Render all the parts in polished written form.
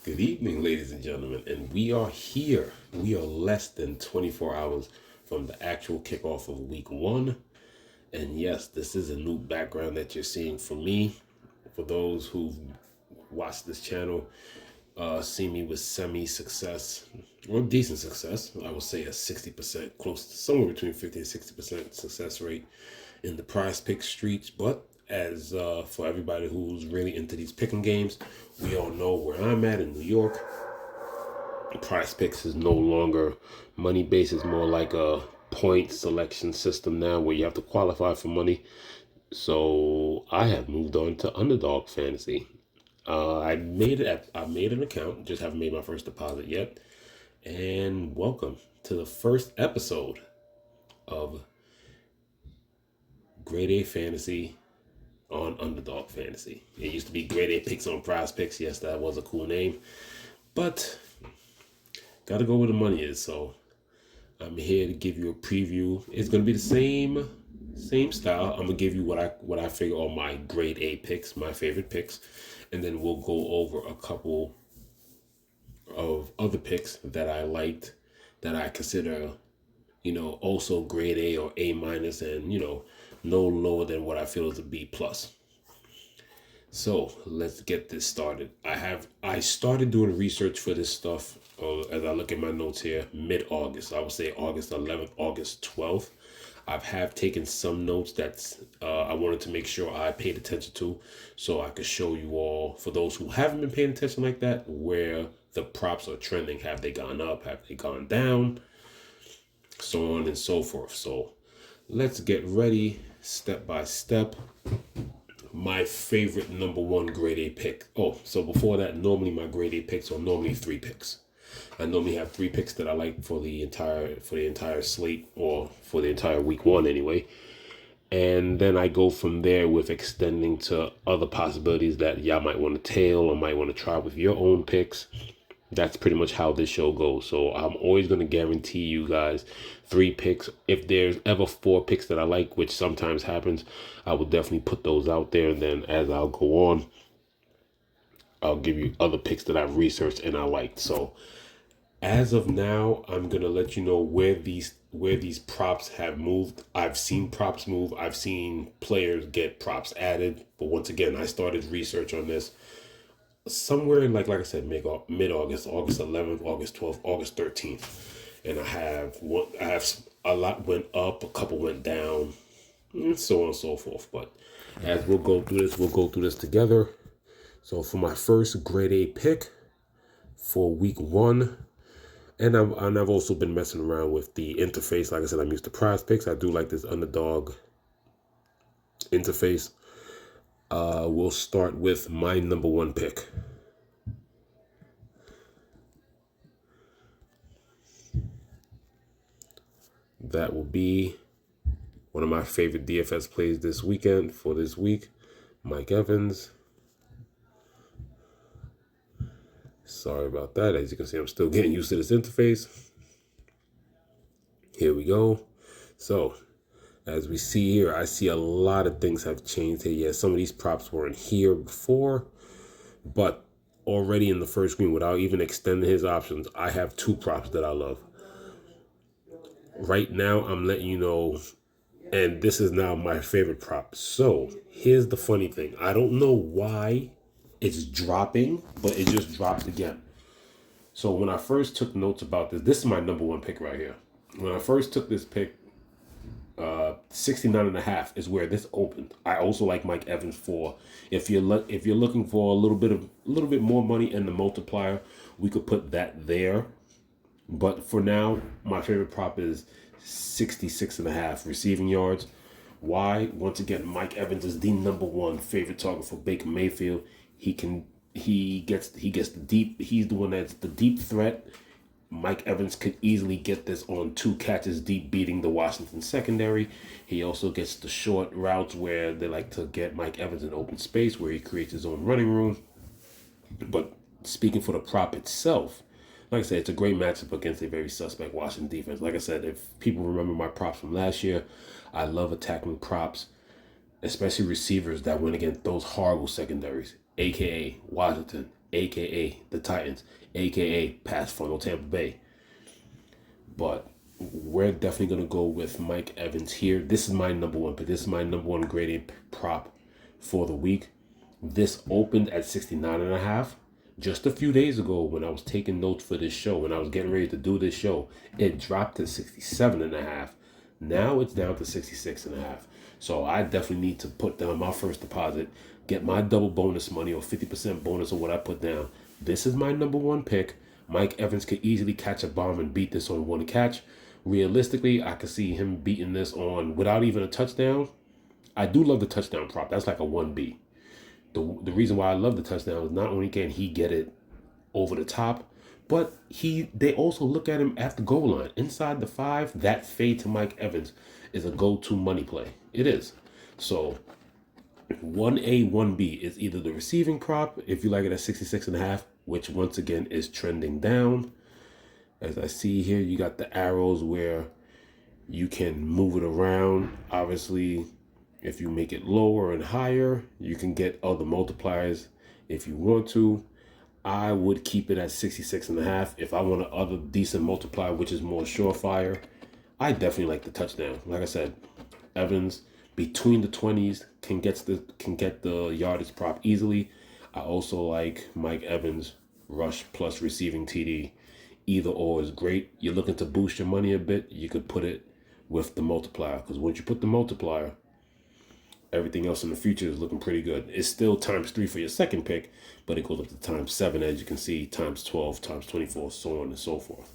Good evening, ladies and gentlemen, and we are here. We are less than 24 hours from the actual kickoff of week one. And yes, this is a new background that you're seeing from me. For those who've watched this channel, see me with semi-success or decent success. I would say a 60%, close to somewhere between 50 and 60% success rate in the prize pick streets. But as for everybody who's really into these picking games, we all know where I'm at in New York. Prize picks is no longer money based. It's more like a point selection system now where you have to qualify for money. So I have moved on to Underdog Fantasy. I made an account, just haven't made my first deposit yet. And welcome to the first episode of Grade A Fantasy on Underdog Fantasy. It used to be Grade A Picks on Prize Picks. Yes, that was a cool name. But gotta go where the money is. So I'm here to give you a preview. It's gonna be the same style. I'm gonna give you what I figure are my Grade A picks, my favorite picks, and then we'll go over a couple of other picks that I liked, that I consider, also Grade A or A minus, and no lower than what I feel is a B plus. So let's get this started. I started doing research for this stuff as I look at my notes here mid-August. I would say August 11th, August 12th. Have taken some notes that I wanted to make sure I paid attention to, so I could show you all, for those who haven't been paying attention like that, where the props are trending. Have they gone up? Have they gone down? So on and so forth. So let's get ready step by step. My favorite number one Grade A pick. Oh, so before that, normally my Grade A picks are normally 3 picks. I normally have 3 picks that I like for the entire slate, or for the entire week one anyway. And then I go from there with extending to other possibilities that y'all might want to tail or might want to try with your own picks. That's pretty much how this show goes. So I'm always going to guarantee you guys 3 picks. If there's ever 4 picks that I like, which sometimes happens, I will definitely put those out there. And then as I'll go on, I'll give you other picks that I've researched and I liked. So as of now, I'm going to let you know where these props have moved. I've seen props move. I've seen players get props added. But once again, I started research on this somewhere in like I said, mid-August, August 11th, August 12th, August 13th. And I have a lot went up, a couple went down, and so on and so forth. But as we'll go through this together. So for my first Grade A pick for week one, and I've also been messing around with the interface. Like I said, I'm used to Prize Picks. I do like this Underdog interface. We'll start with my number one pick. That will be one of my favorite DFS plays this weekend for this week, Mike Evans. Sorry about that. As you can see, I'm still getting used to this interface. Here we go. So, as we see here, I see a lot of things have changed here. Yeah, some of these props weren't here before, but already in the first screen, without even extending his options, I have 2 props that I love. Right now, I'm letting you know, and this is now my favorite prop. So, here's the funny thing. I don't know why it's dropping, but it just dropped again. So when I first took notes about this is my number one pick right here. When I first took this pick, 69.5 is where this opened. I also like Mike Evans for, if you're looking for a little bit more money in the multiplier, we could put that there. But for now, my favorite prop is 66.5 receiving yards. Why? Once again, Mike Evans is the number one favorite target for Baker Mayfield. He gets the deep. He's the one that's the deep threat. Mike Evans could easily get this on 2 catches deep, beating the Washington secondary. He also gets the short routes where they like to get Mike Evans in open space, where he creates his own running room. But speaking for the prop itself, like I said, it's a great matchup against a very suspect Washington defense. Like I said, if people remember my props from last year, I love attacking props, especially receivers that went against those horrible secondaries, a.k.a. Washington. aka the Titans, aka pass funnel Tampa Bay. But we're definitely going to go with Mike Evans here. This is my number one pick. This is my number one graded prop for the week. This opened at 69.5. Just a few days ago when I was taking notes for this show, when I was getting ready to do this show, it dropped to 67.5. Now it's down to 66.5. So I definitely need to put down my first deposit, get my double bonus money or 50% bonus of what I put down. This is my number one pick. Mike Evans could easily catch a bomb and beat this on one catch. Realistically, I could see him beating this on without even a touchdown. I do love the touchdown prop. That's like a 1B. The reason why I love the touchdown is not only can he get it over the top, but they also look at him at the goal line. Inside the 5, that fade to Mike Evans is a go-to money play. It is. So 1A, 1B is either the receiving prop, if you like it at 66.5, which once again is trending down. As I see here, you got the arrows where you can move it around. Obviously, if you make it lower and higher, you can get other multipliers if you want to. I would keep it at 66.5. If I want another decent multiplier, which is more surefire, I definitely like the touchdown. Like I said, Evans between the 20s can get the yardage prop easily. I also like Mike Evans rush plus receiving TD. Either or is great. You're looking to boost your money a bit, you could put it with the multiplier, because once you put the multiplier, everything else in the future is looking pretty good. It's still times 3 for your second pick, but it goes up to times 7, as you can see, times 12, times 24, so on and so forth.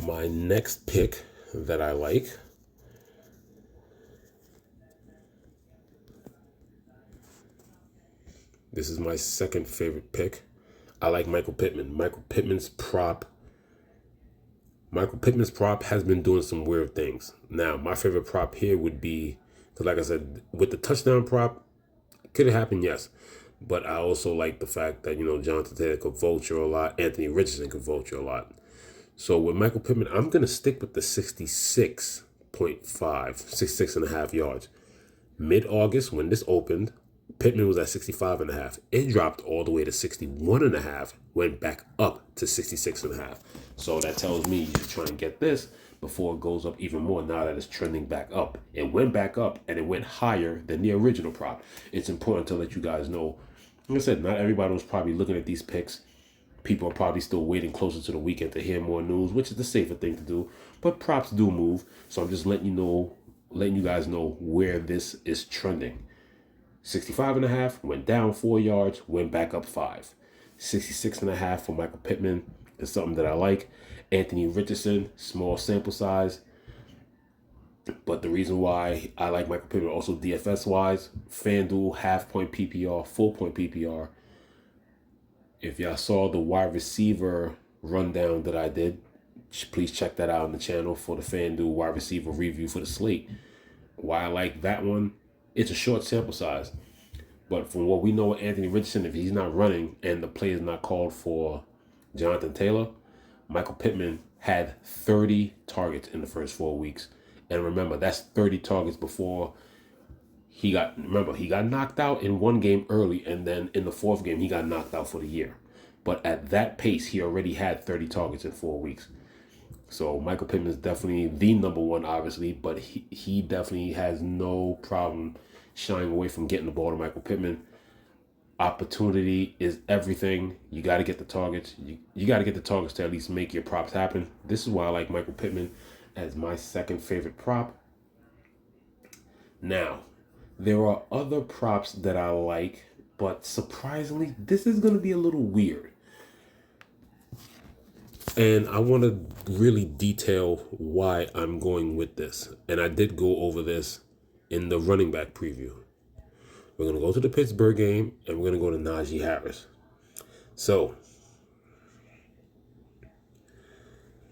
My next pick that I like, this is my second favorite pick. I like Michael Pittman. Michael Pittman's prop has been doing some weird things. Now, my favorite prop here would be, because like I said, with the touchdown prop, could it happen? Yes. But I also like the fact that, Jonathan Taylor could vulture a lot. Anthony Richardson could vulture a lot. So with Michael Pittman, I'm going to stick with the 66.5, 66.5 yards. Mid-August, when this opened, Pittman was at 65.5. It dropped all the way to 61.5, went back up to 66.5. So that tells me you should try and get this before it goes up even more now that it's trending back up. It went back up and it went higher than the original prop. It's important to let you guys know. Like I said, not everybody was probably looking at these picks. People are probably still waiting closer to the weekend to hear more news, which is the safer thing to do. But props do move. So I'm just letting you guys know where this is trending. 65.5, went down 4 yards, went back up 5. 66.5 for Michael Pittman is something that I like. Anthony Richardson, small sample size. But the reason why I like Michael Pittman also DFS-wise, FanDuel, half-point PPR, full-point PPR. If y'all saw the wide receiver rundown that I did, please check that out on the channel for the FanDuel wide receiver review for the slate. Why I like that one, it's a short sample size. But from what we know with Anthony Richardson, if he's not running and the play is not called for Jonathan Taylor, Michael Pittman had 30 targets in the first 4 weeks. And remember, that's 30 targets before he got knocked out in one game early, and then in the fourth game, he got knocked out for the year. But at that pace, he already had 30 targets in 4 weeks. So Michael Pittman is definitely the number one, obviously, but he definitely has no problem shying away from getting the ball to Michael Pittman. Opportunity is everything. You got to get the targets. You got to get the targets to at least make your props happen. This is why I like Michael Pittman as my second favorite prop. Now, there are other props that I like, but surprisingly, this is going to be a little weird. And I want to really detail why I'm going with this. And I did go over this in the running back preview. We're going to go to the Pittsburgh game, and we're going to go to Najee Harris. So,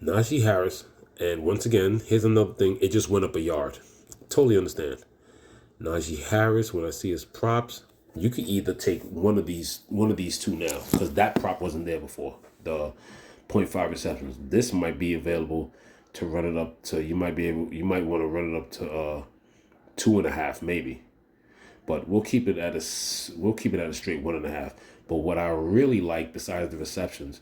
Najee Harris, and once again, here's another thing. It just went up a yard. Totally understand. Najee Harris, when I see his props, you can either take one of these two now, because that prop wasn't there before. The 0.5 receptions. This might be available to run it up to. You might want to run it up to 2.5 maybe. but we'll keep it at a straight 1.5. But what I really like, besides the receptions,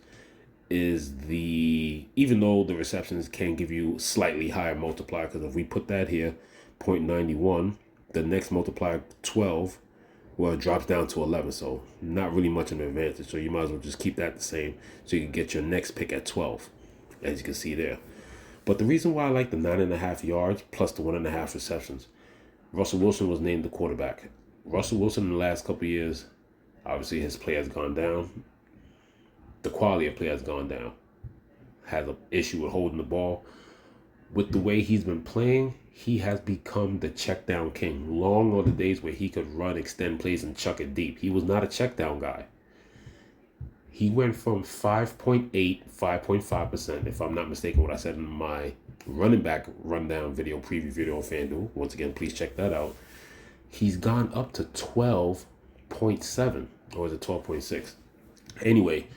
is even though the receptions can give you slightly higher multiplier, because if we put that here, 0.91, the next multiplier 12, well, it drops down to 11, so not really much of an advantage. So you might as well just keep that the same, so you can get your next pick at 12, as you can see there. But the reason why I like the 9.5 yards plus the 1.5 receptions, Russell Wilson was named the quarterback. Russell Wilson in the last couple of years, obviously his play has gone down. The quality of play has gone down. Has an issue with holding the ball. With the way he's been playing, he has become the check down king. Long are the days where he could run, extend plays, and chuck it deep. He was not a check down guy. He went from 5.8, 5.5%, if I'm not mistaken, what I said in my running back rundown video, preview video on FanDuel. Once again, please check that out. He's gone up to 12.7, or is it 12.6? Anyway,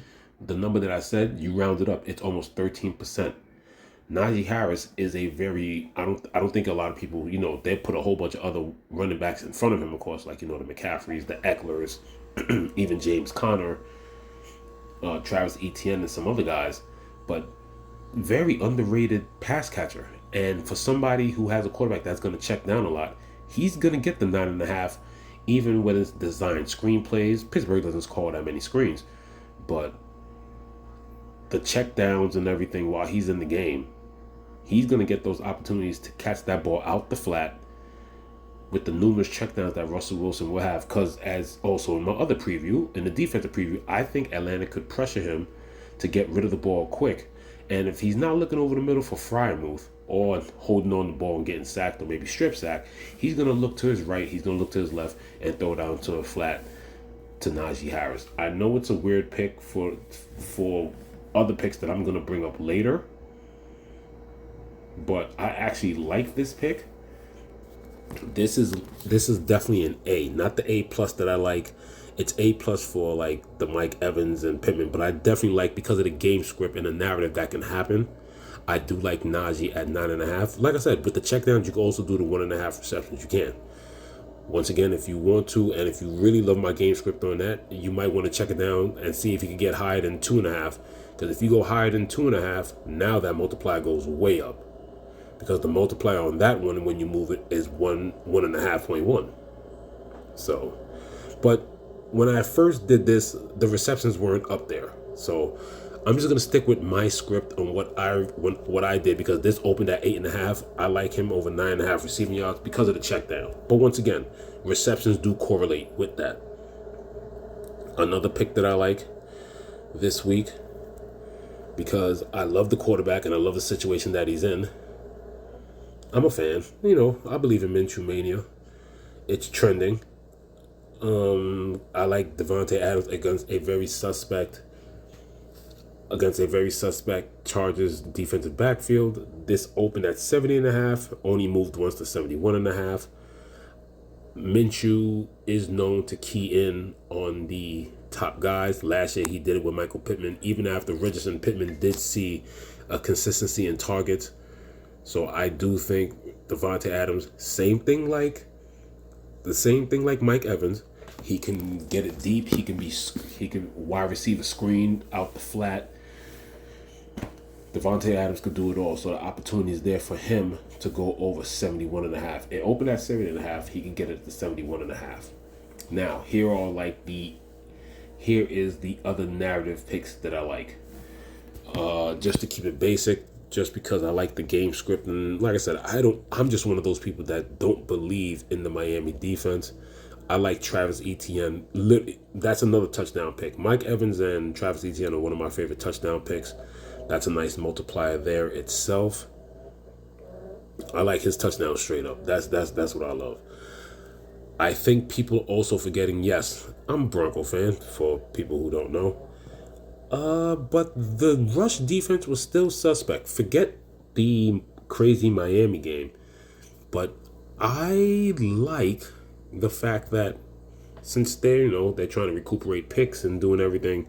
the number that I said, you round it up, it's almost 13%. Najee Harris is I don't think a lot of people, they put a whole bunch of other running backs in front of him, of course, like, the McCaffreys, the Ecklers, even James Conner, Travis Etienne, and some other guys, but very underrated pass catcher. And for somebody who has a quarterback that's going to check down a lot, he's going to get the 9.5, even when it's designed screenplays. Pittsburgh doesn't call that many screens, but the check downs and everything while he's in the game, he's going to get those opportunities to catch that ball out the flat with the numerous checkdowns that Russell Wilson will have. Because as also in my other preview, in the defensive preview, I think Atlanta could pressure him to get rid of the ball quick. And if he's not looking over the middle for Freiermuth or holding on the ball and getting sacked or maybe strip sack, he's going to look to his right, he's going to look to his left, and throw down to a flat to Najee Harris. I know it's a weird pick for other picks that I'm going to bring up later, but I actually like this pick. This is definitely an A, not the A plus that I like. It's A plus for like the Mike Evans and Pittman, but I definitely like, because of the game script and the narrative that can happen, I do like Najee at 9.5. Like I said, with the checkdowns, you can also do the 1.5 receptions. You can. Once again, if you want to, and if you really love my game script on that, you might want to check it down and see if you can get higher than 2.5. Because if you go higher than 2.5, now that multiplier goes way up. Because the multiplier on that one, when you move it, is 1.5.1. So, but when I first did this, the receptions weren't up there. So I'm just gonna stick with my script on what I did, because this opened at 8.5. I like him over 9.5 receiving yards because of the check down. But once again, receptions do correlate with that. Another pick that I like this week, because I love the quarterback and I love the situation that he's in. I'm a fan. I believe in Minshew Mania. It's trending. I like Davante Adams against a very suspect Chargers defensive backfield. This opened at 70.5, only moved once to 71.5. Minshew is known to key in on the top guys. Last year he did it with Michael Pittman, even after Richardson. Pittman did see a consistency in targets. So I do think Davante Adams, same thing like Mike Evans. He can get it deep. He can wide receiver screen out the flat. Davante Adams could do it all. So the opportunity is there for him to go over 71.5. It opened at 70.5. He can get it to 71.5. Now here is the other narrative picks that I like. Just to keep it basic, just because I like the game script, and like I said, I'm just one of those people that don't believe in the Miami defense. I like Travis Etienne. That's another touchdown pick. Mike Evans and Travis Etienne are one of my favorite touchdown picks. That's a nice multiplier there itself. I like his touchdown straight up. That's what I love. I think people also forgetting, yes, I'm a Bronco fan, for people who don't know. But the rush defense was still suspect. Forget the crazy Miami game. But I like the fact that since they're trying to recuperate picks and doing everything,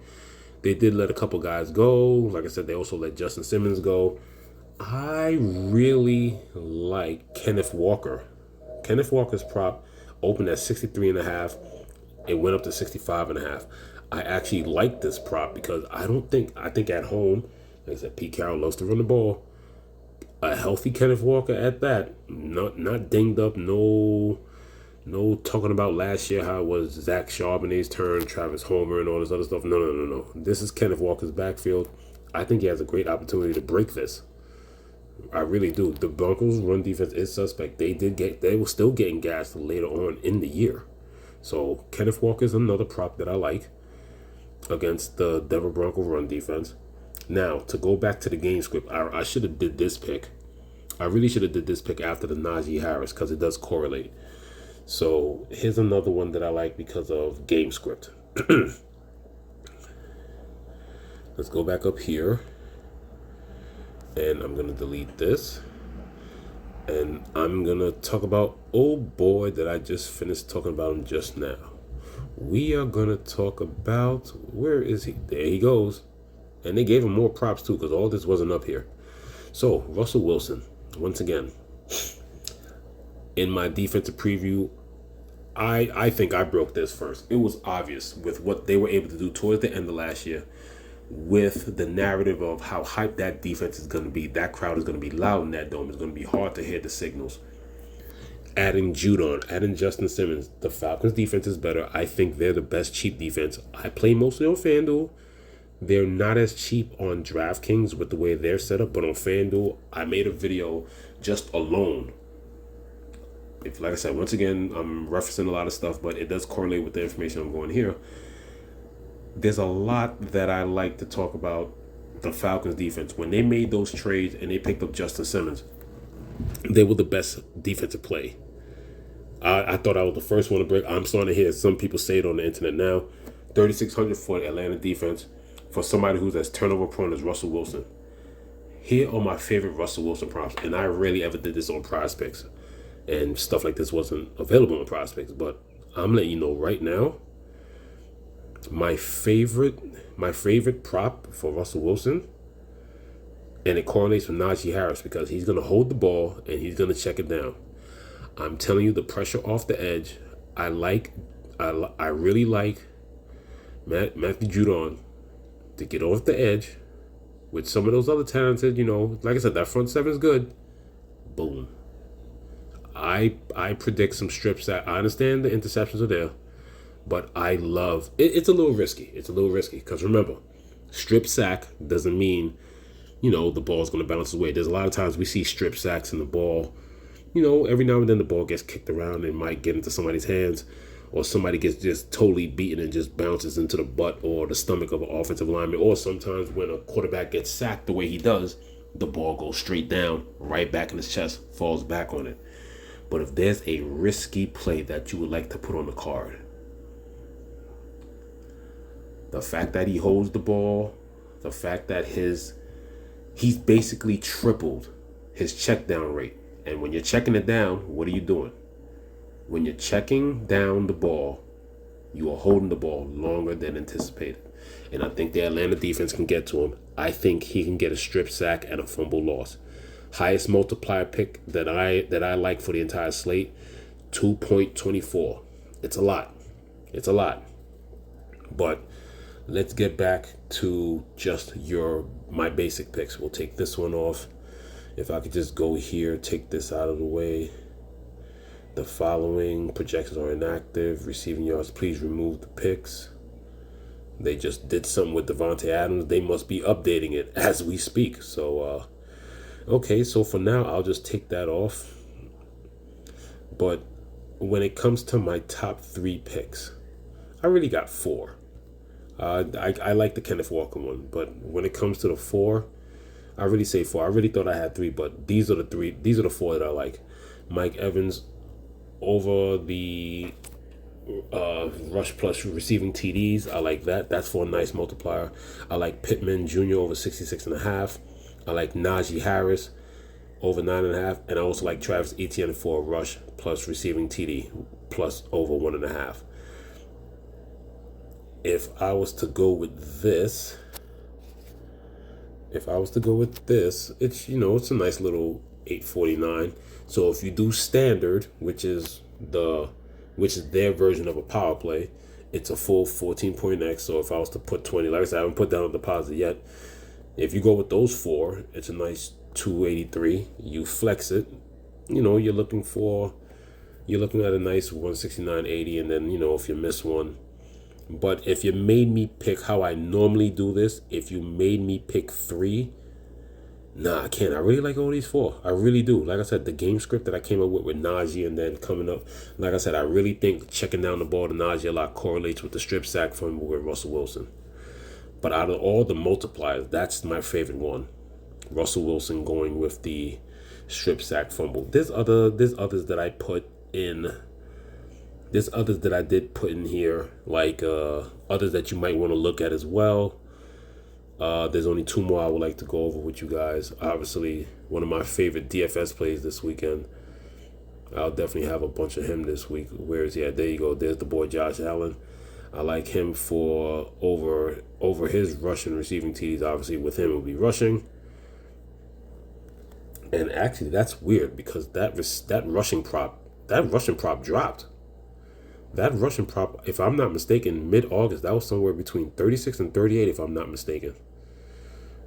they did let a couple guys go. Like I said, they also let Justin Simmons go. I really like Kenneth Walker. Kenneth Walker's prop opened at 63.5. It went up to 65.5. I actually like this prop because I think at home, like I said, Pete Carroll loves to run the ball. A healthy Kenneth Walker at that, not dinged up, no talking about last year how it was Zach Charbonnet's turn, Travis Homer, and all this other stuff. No. This is Kenneth Walker's backfield. I think he has a great opportunity to break this. I really do. The Broncos' run defense is suspect. They were still getting gassed later on in the year. So Kenneth Walker is another prop that I like against the Denver Broncos run defense. Now, to go back to the game script, I should have did this pick. I really should have did this pick after the Najee Harris because it does correlate. So here's another one that I like because of game script. Let's go back up here. And I'm going to delete this. And I'm going to talk about old boy that I just finished talking about him just now. We are going to talk about, where is he? There he goes. And they gave him more props too because all this wasn't up here. So, Russell Wilson, once again, in my defensive preview, I think I broke this first. It was obvious with what they were able to do towards the end of last year with the narrative of how hyped that defense is going to be. That crowd is going to be loud in that dome. It's going to be hard to hear the signals. Adding Judon, adding Justin Simmons. The Falcons' defense is better. I think they're the best cheap defense. I play mostly on FanDuel. They're not as cheap on DraftKings with the way they're set up, but on FanDuel, I made a video just alone. If, like I said, once again, I'm referencing a lot of stuff, but it does correlate with the information I'm going here. There's a lot that I like to talk about the Falcons defense. When they made those trades and they picked up Justin Simmons, they were the best defensive play. I thought I was the first one to break. I'm starting to hear some people say it on the internet now. 3,600 for the Atlanta defense for somebody who's as turnover prone as Russell Wilson. Here are my favorite Russell Wilson props, and I rarely ever did this on Prize Picks, and stuff like this wasn't available on Prize Picks, but I'm letting you know right now, my favorite prop for Russell Wilson, and it correlates with Najee Harris because he's going to hold the ball and he's going to check it down. I'm telling you, the pressure off the edge, I really like Matthew Judon to get off the edge with some of those other talented, like I said, that front seven is good. Boom. I predict some strips that I understand the interceptions are there, but I love it. It's a little risky. Because remember, strip sack doesn't mean, the ball's going to bounce away. There's a lot of times we see strip sacks and the ball, every now and then the ball gets kicked around and might get into somebody's hands, or somebody gets just totally beaten and just bounces into the butt or the stomach of an offensive lineman. Or sometimes when a quarterback gets sacked the way he does, the ball goes straight down, right back in his chest, falls back on it. But if there's a risky play that you would like to put on the card, the fact that he holds the ball, the fact that he's basically tripled his check down rate. And when you're checking it down, what are you doing? When you're checking down the ball, you are holding the ball longer than anticipated. And I think the Atlanta defense can get to him. I think he can get a strip sack and a fumble loss. Highest multiplier pick that I like for the entire slate, 2.24. It's a lot. But let's get back to just my basic picks. We'll take this one off. If I could just go here, take this out of the way. The following projections are inactive. Receiving yards, please remove the picks. They just did something with Devontae Adams. They must be updating it as we speak. So, okay, so for now, I'll just take that off. But when it comes to my top 3 picks, I really got 4. I like the Kenneth Walker one, but when it comes to the 4, I really say 4. I really thought I had 3, but these are the 4 that I like. Mike Evans over the rush plus receiving TDs. I like that. That's for a nice multiplier. I like Pittman Jr. over 66.5. I like Najee Harris over 9.5. And I also like Travis Etienne for a rush plus receiving TD plus over 1.5. If I was to go with this, it's it's a nice little 849. So if you do standard, which is the which is their version of a power play. It's a full 14-point X. So if I was to put 20, like I said, I haven't put down a deposit yet. If you go with those four, it's a nice 283. You flex it, you're looking at a nice 169.80, and then if you miss one. But if you made me pick how I normally do this, if you made me pick three, nah, I can't. I really like all these four. I really do. Like I said, the game script that I came up with Najee, and then coming up, like I said, I really think checking down the ball to Najee a lot correlates with the strip sack fumble with Russell Wilson. But out of all the multipliers, that's my favorite one. Russell Wilson going with the strip sack fumble. There's others that I put in. There's others that I did put in here, like others that you might want to look at as well. There's only two more I would like to go over with you guys. Obviously, one of my favorite DFS plays this weekend. I'll definitely have a bunch of him this week. Where is he at? There you go. There's the boy Josh Allen. I like him for over his rushing receiving TDs. Obviously, with him, it will be rushing. And actually, that's weird because that rushing prop dropped. That rushing prop, if I'm not mistaken, mid-August, that was somewhere between 36 and 38, if I'm not mistaken.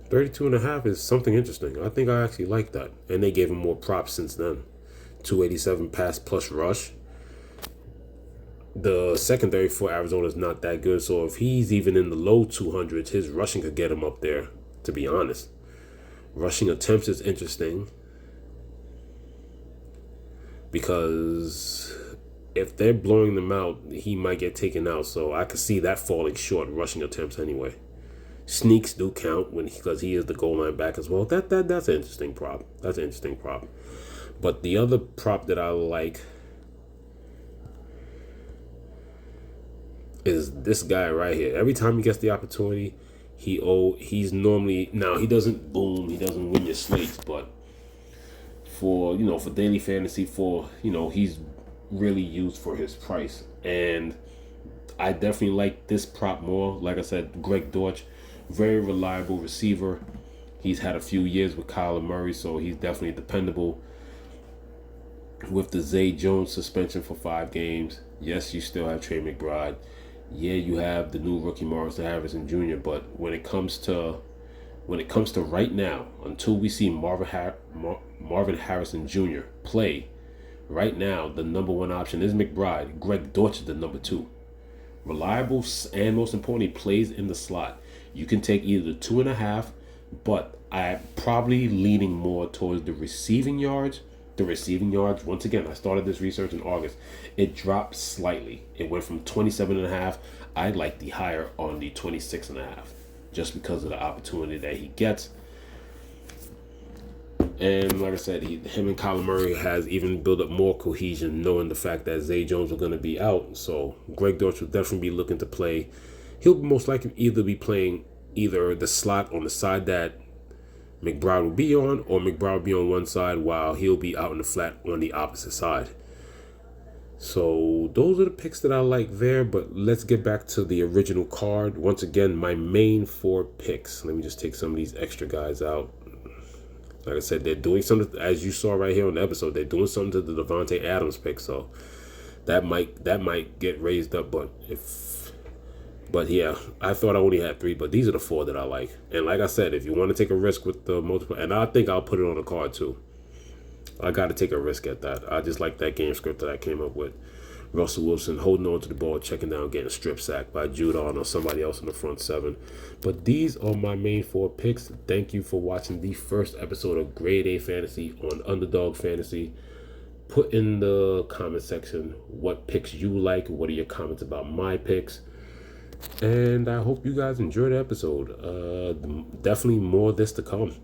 32.5 is something interesting. I think I actually like that. And they gave him more props since then. 287 pass plus rush. The secondary for Arizona is not that good, so if he's even in the low 200s, his rushing could get him up there, to be honest. Rushing attempts is interesting because if they're blowing them out, he might get taken out. So I could see that falling short rushing attempts anyway. Sneaks do count because he is the goal line back as well. That's an interesting prop. That's an interesting prop. But the other prop that I like is this guy right here. Every time he gets the opportunity, he's normally, now he doesn't win your slates, but for daily fantasy, he's really used for his price. And I definitely like this prop more. Like I said, Greg Dortch, very reliable receiver. He's had a few years with Kyler Murray, so he's definitely dependable. With the Zay Jones suspension for 5 games, yes, you still have Trey McBride. Yeah, you have the new rookie Morrison Harrison Jr. But when it comes to right now, until we see Marvin Harrison Jr. play, right now the number one option is McBride. Greg Dortch is the number 2. Reliable, and most importantly, plays in the slot. You can take either the 2.5, but I'm probably leaning more towards the receiving yards. Once again, I started this research in August. It dropped slightly. It went from 27.5. I like the higher on the 26.5, just because of the opportunity that he gets. And like I said, him and Kyler Murray has even built up more cohesion, knowing the fact that Zay Jones was going to be out. So Greg Dortch will definitely be looking to play. He'll most likely either be playing either the slot on the side that McBride will be on, or McBride will be on one side while he'll be out in the flat on the opposite side. So those are the picks that I like there, but let's get back to the original card. Once again, my main 4 picks. Let me just take some of these extra guys out. Like I said, they're doing something, as you saw right here on the episode, they're doing something to the Devontae Adams pick, so that might get raised up, but yeah, I thought I only had 3, but these are the 4 that I like. And like I said, if you want to take a risk with the multiple, and I think I'll put it on the card too. I got to take a risk at that. I just like that game script that I came up with. Russell Wilson holding on to the ball, checking down, getting a strip sack by Judon or somebody else in the front 7. But these are my main 4 picks. Thank you for watching the first episode of Grade A Fantasy on Underdog Fantasy. Put in the comment section what picks you like. What are your comments about my picks? And I hope you guys enjoyed the episode. Definitely more of this to come.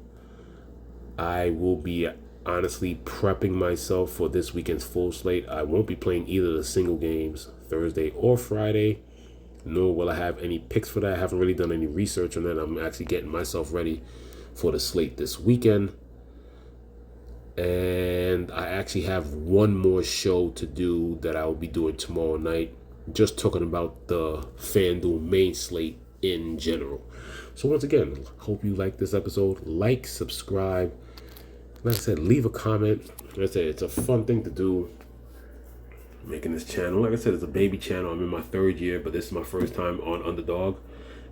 I will be honestly prepping myself for this weekend's full slate. I won't be playing either of the single games Thursday or Friday, nor will I have any picks for that. I haven't really done any research on that. I'm actually getting myself ready for the slate this weekend. And I actually have one more show to do that I will be doing tomorrow night, just talking about the FanDuel main slate in general. So once again, hope you like this episode. Like, subscribe. Like I said, leave a comment. Like I said, it's a fun thing to do. making this channel. Like I said, it's a baby channel. I'm in my 3rd year, but this is my first time on Underdog.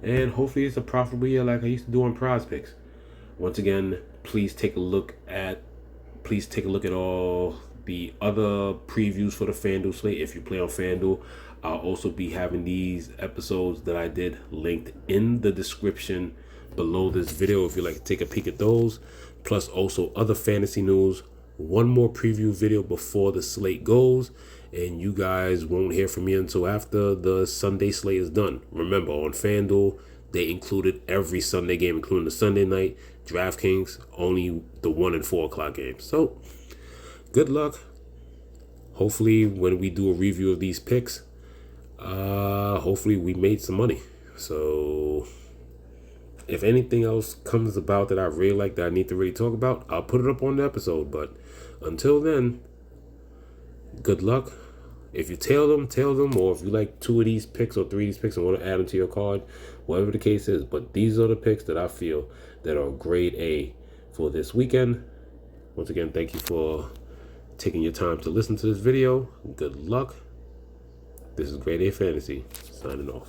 And hopefully it's a profitable year like I used to do on Prize Picks. Once again, please take a look at all the other previews for the FanDuel slate. If you play on FanDuel, I'll also be having these episodes that I did linked in the description below this video if you'd like to take a peek at those. Plus also other fantasy news. One more preview video before the slate goes, and you guys won't hear from me until after the Sunday slate is done. Remember, on FanDuel, they included every Sunday game, including the Sunday night. DraftKings, only the 1 and 4 o'clock games. So, good luck. Hopefully, when we do a review of these picks, hopefully we made some money. So, if anything else comes about that I really like that I need to really talk about, I'll put it up on the episode. But until then, good luck. If you tail them, or if you like 2 of these picks or 3 of these picks and want to add them to your card, whatever the case is. But these are the picks that I feel that are grade A for this weekend. Once again, thank you for taking your time to listen to this video. Good luck. This is Grade A Fantasy, signing off.